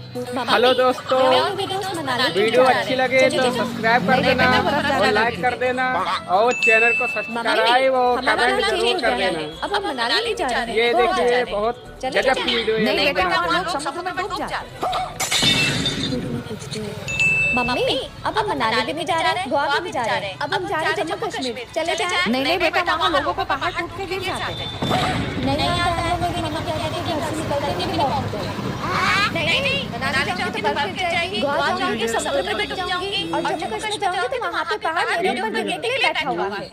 Hello दोस्तों, video अच्छी लगे तो सब्सक्राइब कर देना और लाइक कर देना और चैनल को सब्सक्राइब और कमेंट जरूर कर देना। अब हम मनाली जा रहे हैं। ये देखिए बहुत गजब की वीडियो है। नहीं बेटा, हम लोग समुद्र में डूब जाए। मम्मी, अब हम मनाली भी नहीं जा रहे हैं, गोवा भी जा रहे हैं। अब हम जा रहे हैं जम्मू कश्मीर। चले जाए। नहीं बेटा, वहाँ लोगों को पहाड़ टूट के गिर जाते हैं। नहीं आता है, मेरी मम्मा कहती है कि घर से निकलते नहीं मौत होती है। नहीं, मनाली जाऊंगी तो बर्फ गिर जाएगी, गोवा जाऊंगी तो समुद्र में डूब जाऊंगी और जम्मू कश्मीर जाऊंगी तो वहाँ पे पहाड़ मेरे ऊपर गिरने के लिए बैठा हुआ है।